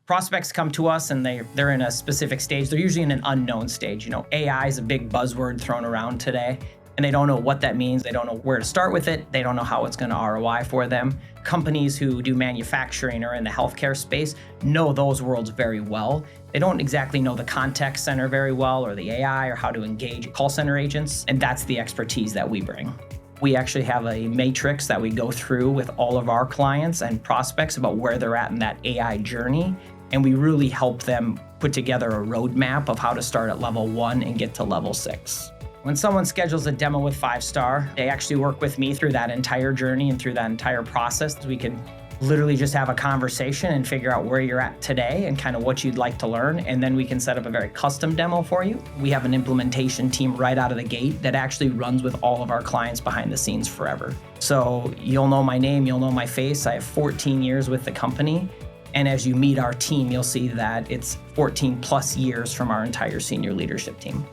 Prospects come to us and they're in a specific stage. They're usually in an unknown stage. AI is a big buzzword thrown around today, and they don't know what that means. They don't know where to start with it. They don't know how it's going to ROI for them. Companies who do manufacturing or in the healthcare space know those worlds very well. They don't exactly know the contact center very well, or the AI, or how to engage call center agents, and that's the expertise that we bring. We actually have a matrix that we go through with all of our clients and prospects about where they're at in that AI journey, and we really help them put together a roadmap of how to start at level 1 and get to level 6. When someone schedules a demo with 5-star, they actually work with me through that entire journey and through that entire process. We can literally just have a conversation and figure out where you're at today and kind of what you'd like to learn, and then we can set up a very custom demo for you. We have an implementation team right out of the gate that actually runs with all of our clients behind the scenes forever. So you'll know my name, you'll know my face. I have 14 years with the company, and as you meet our team, you'll see that it's 14 plus years from our entire senior leadership team.